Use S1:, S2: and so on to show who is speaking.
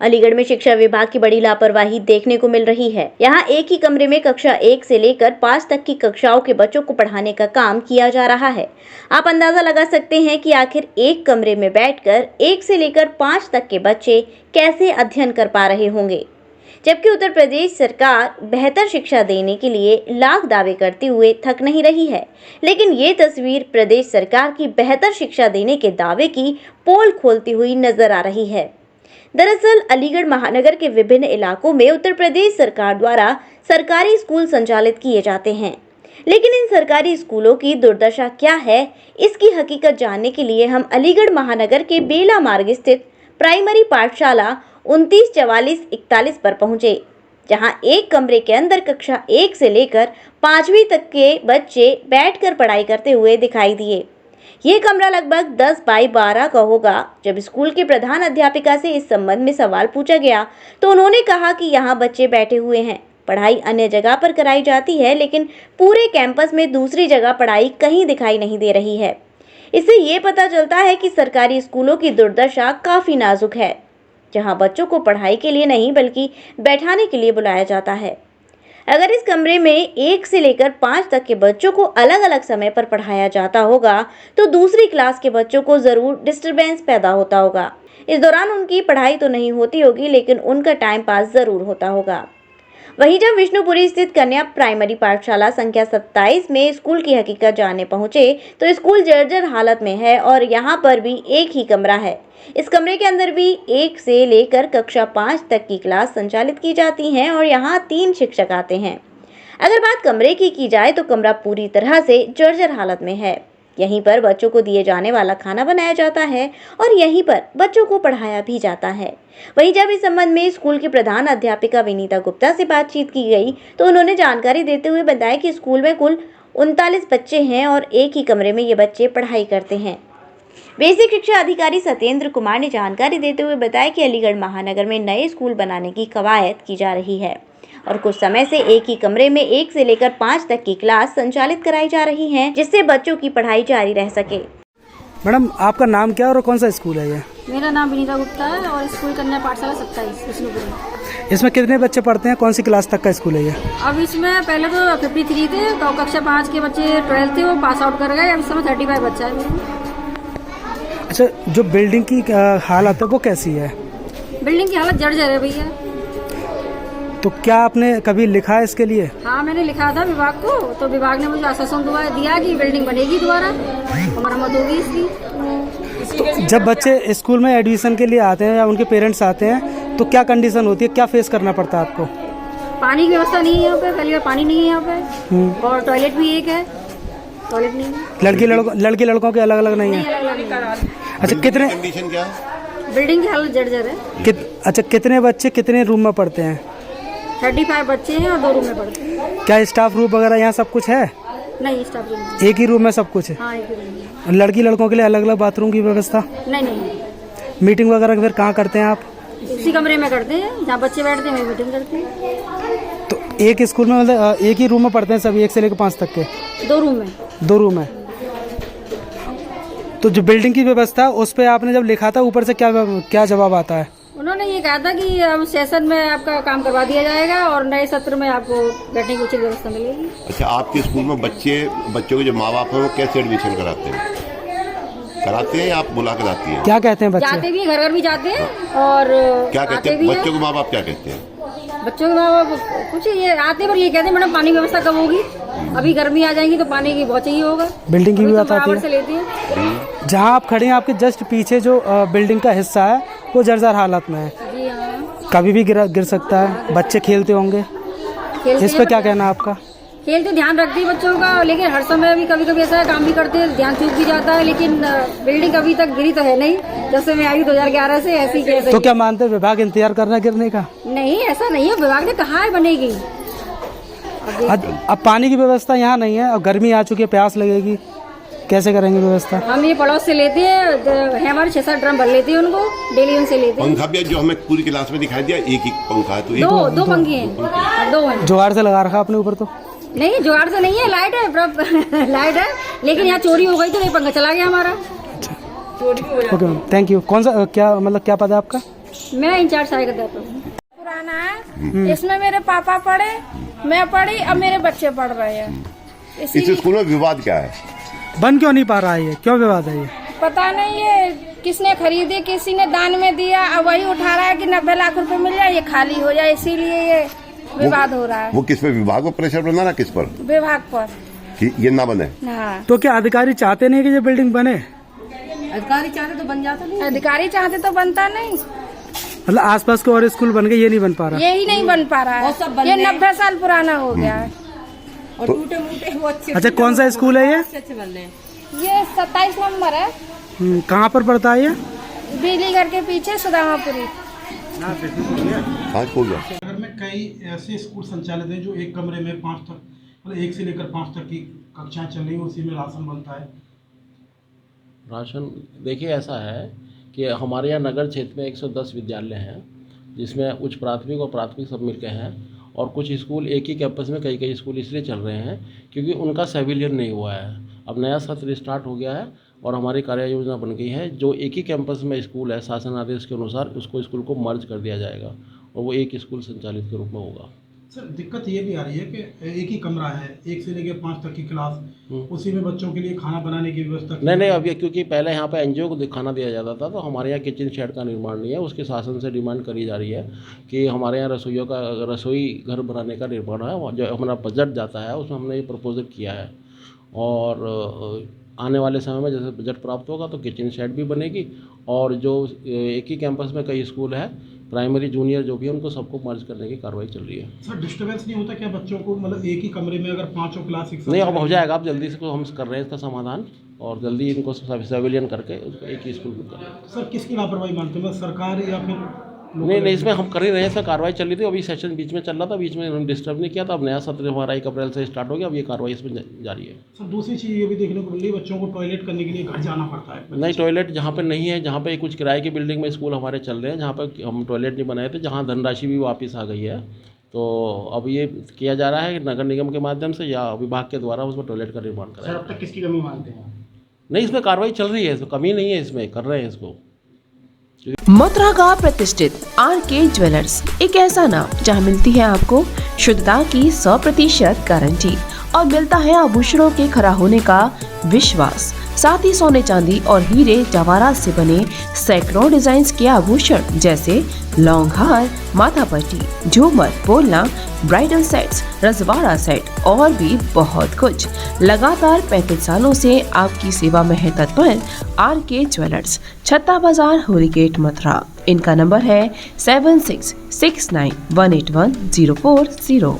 S1: अलीगढ़ में शिक्षा विभाग की बड़ी लापरवाही देखने को मिल रही है। यहाँ एक ही कमरे में कक्षा 1 से लेकर 5 तक की कक्षाओं के बच्चों को पढ़ाने का काम किया जा रहा है। आप अंदाजा लगा सकते हैं कि आखिर एक कमरे में बैठकर 1 से लेकर 5 तक के बच्चे कैसे अध्ययन कर पा रहे होंगे, जबकि उत्तर प्रदेश सरकार बेहतर शिक्षा देने के लिए लाख दावे करते हुए थक नहीं रही है। लेकिन ये तस्वीर प्रदेश सरकार की बेहतर शिक्षा देने के दावे की पोल खोलती हुई नजर आ रही है। दरअसल अलीगढ़ महानगर के विभिन्न इलाकों में उत्तर प्रदेश सरकार द्वारा सरकारी स्कूल संचालित किए जाते हैं, लेकिन इन सरकारी स्कूलों की दुर्दशा क्या है, इसकी हकीकत जानने के लिए हम अलीगढ़ महानगर के बेला मार्ग स्थित प्राइमरी पाठशाला 294441 पर पहुंचे, जहां एक कमरे के अंदर कक्षा 1 से लेकर 5वीं तक के बच्चे बैठकर पढ़ाई करते हुए दिखाई दिए। ये कमरा लगभग 10 बाई 12 का होगा। जब स्कूल के प्रधान अध्यापिका से इस संबंध में सवाल पूछा गया तो उन्होंने कहा कि यहाँ बच्चे बैठे हुए हैं, पढ़ाई अन्य जगह पर कराई जाती है, लेकिन पूरे कैंपस में दूसरी जगह पढ़ाई कहीं दिखाई नहीं दे रही है। इससे ये पता चलता है कि सरकारी स्कूलों की दुर्दशा काफ़ी नाजुक है, जहाँ बच्चों को पढ़ाई के लिए नहीं बल्कि बैठाने के लिए बुलाया जाता है। अगर इस कमरे में 1 से लेकर 5 तक के बच्चों को अलग अलग समय पर पढ़ाया जाता होगा तो दूसरी क्लास के बच्चों को ज़रूर डिस्टरबेंस पैदा होता होगा। इस दौरान उनकी पढ़ाई तो नहीं होती होगी, लेकिन उनका टाइम पास ज़रूर होता होगा। वहीं जब विष्णुपुरी स्थित कन्या प्राइमरी पाठशाला संख्या 27 में स्कूल की हकीकत जानने पहुंचे तो स्कूल जर्जर हालत में है और यहां पर भी एक ही कमरा है। इस कमरे के अंदर भी 1 से लेकर कक्षा 5 तक की क्लास संचालित की जाती हैं और यहां 3 शिक्षक आते हैं। अगर बात कमरे की जाए तो कमरा पूरी तरह से जर्जर हालत में है। यहीं पर बच्चों को दिए जाने वाला खाना बनाया जाता है और यहीं पर बच्चों को पढ़ाया भी जाता है। वहीं जब इस संबंध में स्कूल की प्रधान अध्यापिका विनीता गुप्ता से बातचीत की गई तो उन्होंने जानकारी देते हुए बताया कि स्कूल में कुल 39 बच्चे हैं और एक ही कमरे में ये बच्चे पढ़ाई करते हैं। बेसिक शिक्षा अधिकारी सत्येंद्र कुमार ने जानकारी देते हुए बताया कि अलीगढ़ महानगर में नए स्कूल बनाने की कवायद की जा रही है और कुछ समय से एक ही कमरे में 1 से लेकर 5 तक की क्लास संचालित कराई जा रही हैं, जिससे बच्चों की पढ़ाई जारी रह सके।
S2: मैडम, आपका नाम क्या है और कौन सा स्कूल है ये?
S3: मेरा नाम विनीता गुप्ता है और स्कूल कन्या पाठशाला 27 विष्णुपुरी।
S2: इसमें कितने बच्चे पढ़ते हैं, कौन सी क्लास तक का स्कूल है ये?
S3: अब इसमें पहले तो 53 थे, तो कक्षा 5 के बच्चे 12 थे, वो पास आउट कर गए। अब इस समय 35 बच्चा है मेरे।
S2: अच्छा, जो बिल्डिंग की हालत है वो कैसी है?
S3: बिल्डिंग की हालत जर्जर है भैया।
S2: तो क्या आपने कभी लिखा है इसके लिए?
S3: हाँ, मैंने लिखा था विभाग को, तो विभाग ने मुझे आश्वासन दिया कि बिल्डिंग बनेगी दोबारा, मरम्मत होगी इसकी।
S2: तो जब बच्चे स्कूल में एडमिशन के लिए आते हैं या उनके पेरेंट्स आते हैं तो क्या कंडीशन होती है, क्या फेस करना पड़ता है आपको?
S3: पानी की व्यवस्था नहीं है यहाँ पे, पहली बार पानी नहीं है यहाँ पे, और टॉयलेट भी एक है, टॉयलेट नहीं है।
S2: लड़की लड़कों के अलग अलग नहीं है? अच्छा, कितने
S4: कंडीशन क्या है?
S3: बिल्डिंग की हालत जर्जर है।
S2: अच्छा, कितने बच्चे कितने रूम में पढ़ते हैं?
S3: 35 बच्चे हैं और 2 रूम में पढ़ते हैं।
S2: क्या स्टाफ रूम वगैरह यहाँ सब कुछ है?
S3: नहीं, स्टाफ रूम
S2: एक ही रूम में सब कुछ है?
S3: हाँ, एक ही रूम है।
S2: लड़की लड़कों के लिए अलग अलग बाथरूम की व्यवस्था?
S3: नहीं।
S2: मीटिंग वगैरह फिर कहाँ करते हैं आप?
S3: इसी कमरे में करते हैं जहाँ बच्चे बैठते हैं, वहीं मीटिंग करते हैं।
S2: तो एक स्कूल में मतलब एक ही रूम में पढ़ते हैं सभी, 1 से लेकर 5 तक के?
S3: 2 रूम में।
S2: 2 रूम है। तो जो बिल्डिंग की व्यवस्था उस पर आपने जब लिखा था ऊपर से क्या जवाब आता है?
S3: उन्होंने ये कहा था कि अब सेशन में आपका काम करवा दिया जाएगा और नए सत्र में आपको बैठने की उचित व्यवस्था मिलेगी।
S4: अच्छा, आपके स्कूल में बच्चों के जो माँ बाप हैं वो कैसे एडमिशन कराते हैं या आप बुला कर आती हैं?
S2: क्या कहते हैं बच्चे?
S3: जाते भी, घर भी जाते हैं। और
S4: क्या कहते हैं बच्चों के माँ बाप? क्या कहते हैं
S3: बच्चों के माँ बाप? कुछ ये आते पर ये कहते हैं मैडम पानी की व्यवस्था कब होगी, अभी गर्मी आ जाएंगी तो पानी की बहुत चाहिए होगा।
S2: बिल्डिंग की भी बात आती है।
S3: से लेते हैं।
S2: जहाँ आप खड़े हैं आपके जस्ट पीछे जो बिल्डिंग का हिस्सा है वो जर्जर हालत में है।
S3: जी हाँ,
S2: कभी भी गिर सकता है। बच्चे खेलते होंगे, इस पे क्या कहना है आपका?
S3: खेलते ध्यान रखती है बच्चों का, लेकिन हर समय भी कभी कभी ऐसा काम भी करते हैं, ध्यान चूक भी जाता है। लेकिन बिल्डिंग अभी तक गिरी तो है नहीं, जब से मैं आई 2011 से ऐसी कैसे।
S2: तो क्या मानते हैं विभाग इंतजार कर रहा है गिरने का?
S3: नहीं, ऐसा नहीं है, विभाग ने कहा है बनेगी।
S2: अब पानी की व्यवस्था यहाँ नहीं है और गर्मी आ चुकी है, प्यास लगेगी, कैसे करेंगे व्यवस्था?
S3: हम ये पड़ोस से लेते हैं, हमारे 6-7 ड्रम भर लेते हैं उनको, डेली उनसे लेते हैं।
S4: पंखा भी जो हमें पूरी क्लास में दिखाई दिया, एक ही पंखा है? तो
S3: दो पंखे हैं, 2 हैं।
S2: जुगाड़ से लगा रखा आपने ऊपर? तो
S3: नहीं, जुगाड़ से नहीं है, लाइट है, लाइट है, लेकिन यहाँ चोरी हो गई तो नहीं, पंखा चला गया हमारा।
S2: Okay, thank you. कौन सा क्या मतलब क्या पता है आपका?
S3: मैं इंचार्ज सहायक अध्यापक हूँ।
S5: पुराना है, इसमें मेरे पापा पढ़े, मैं पढ़ी, अब मेरे बच्चे पढ़ रहे हैं।
S4: इस स्कूल में विवाद क्या है?
S2: बन क्यों नहीं पा रहा है ये, क्यों विवाद है ये?
S5: पता नहीं ये किसने खरीदी, किसी ने दान में दिया, अब वही उठा रहा है कि 90 लाख रुपए मिल जाए, ये खाली हो जाए, इसीलिए ये विवाद हो रहा है।
S4: वो किस पे, विभाग को प्रेशर बना रहा, किस पर
S5: विभाग पर
S4: कि ये ना बने?
S5: हाँ,
S2: तो क्या अधिकारी चाहते नहीं कि ये बिल्डिंग बने?
S3: अधिकारी चाहते तो बन जाता नहीं।
S5: अधिकारी चाहते तो बनता नहीं,
S2: मतलब आसपास के और स्कूल बन गए, ये नहीं बन पा रहा।
S5: यही नहीं बन पा रहा है। ये 90 साल पुराना हो गया है।
S3: और टूटे मूटे वो अच्छे।
S2: अच्छा, कौन सा स्कूल है ये?
S3: अच्छे बन रहे हैं।
S5: ये 27 नंबर है,
S2: कहाँ पर पड़ता है ये?
S5: बिजली घर के पीछे सुदामापुरी।
S4: आज हो गया।
S6: शहर में कई ऐसे स्कूल संचालित हैं जो एक कमरे में 5 तक, मतलब 1 से लेकर 5 तक की कक्षाएं चल रही हैं, उसी में राशन बनता है।
S7: राशन देखिए ऐसा है कि हमारे यहाँ नगर क्षेत्र में 110 विद्यालय हैं, जिसमें उच्च प्राथमिक और प्राथमिक सब मिलके हैं, और कुछ स्कूल एक ही कैंपस में कई स्कूल इसलिए चल रहे हैं क्योंकि उनका सेविलियन नहीं हुआ है। अब नया सत्र स्टार्ट हो गया है और हमारी कार्य योजना बन गई है, जो एक ही कैंपस में स्कूल है शासन आदेश के अनुसार उसको स्कूल को मर्ज कर दिया जाएगा और वो एक स्कूल संचालित के रूप में होगा।
S6: सर, दिक्कत ये भी आ रही है कि एक ही कमरा है, 1 से लेकर 5 तक की क्लास, उसी में बच्चों के लिए खाना बनाने की व्यवस्था की
S7: नहीं, अभी क्योंकि पहले यहाँ पे एनजीओ को खाना दिया जाता था, तो हमारे यहाँ किचन शेड का निर्माण नहीं है, उसके शासन से डिमांड करी जा रही है कि हमारे यहाँ रसोई घर बनाने का निर्माण है। जो हमारा बजट जाता है उसमें हमने ये प्रपोजल किया है, और आने वाले समय में जैसे बजट प्राप्त होगा तो किचन शेड भी बनेगी, और जो एक ही कैंपस में कई स्कूल है, प्राइमरी जूनियर जो भी है, उनको सबको मर्ज करने की कार्रवाई चल रही है।
S6: सर, डिस्टर्बेंस नहीं होता क्या बच्चों को, मतलब एक ही कमरे में अगर 5 क्लास एक साथ
S7: नहीं, अब हो जाएगा, अब जल्दी से हम कर रहे हैं इसका समाधान, और जल्दी इनको सेविलियन करके उसको एक ही स्कूल में करें।
S6: सर, किसकी लापरवाही मानते हैं, सरकार या फिर
S7: नहीं, इसमें हम कर ही रहे हैं सर, कार्रवाई चल रही थी, अभी सेशन बीच में चल रहा था, बीच में हम डिस्टर्ब नहीं किया था। अब नया सत्र हमारा 1 अप्रैल से स्टार्ट हो गया, अब ये कार्रवाई इसमें जारी है।
S6: सर, दूसरी चीज़ ये भी देखने को मिल रही है, बच्चों को टॉयलेट करने के लिए घर जाना पड़ता है।
S7: नहीं, टॉयलेट जहाँ पे नहीं है, जहाँ पे कुछ किराए की बिल्डिंग में स्कूल हमारे चल रहे हैं, जहाँ पे हम टॉयलेट नहीं बनाए थे, जहाँ धनराशि भी वापस आ गई है, तो अब ये किया जा रहा है कि नगर निगम के माध्यम से या विभाग के द्वारा उसमें टॉयलेट का निर्माण कराया।
S6: सर, अब तक किसकी कमी मानते हैं?
S7: नहीं, इसमें कार्रवाई चल रही है, इसमें कमी नहीं है, इसमें कर रहे हैं इसको।
S8: मथुरा का प्रतिष्ठित आरके ज्वेलर्स, एक ऐसा नाम जहां मिलती है आपको शुद्धता की 100% गारंटी और मिलता है आभूषणों के खरा होने का विश्वास। साथ ही सोने चांदी और हीरे जवाहरात से बने सैकड़ों डिजाइन के आभूषण जैसे लॉन्ग हार, माथा पट्टी, झूमर, बोलना, ब्राइडल सेट्स, रजवाड़ा सेट और भी बहुत कुछ। लगातार 35 सालों से आपकी सेवा में है तत्पर आरके ज्वेलर्स, छत्ता बाजार, होली गेट, मथुरा। इनका नंबर है 7669181040।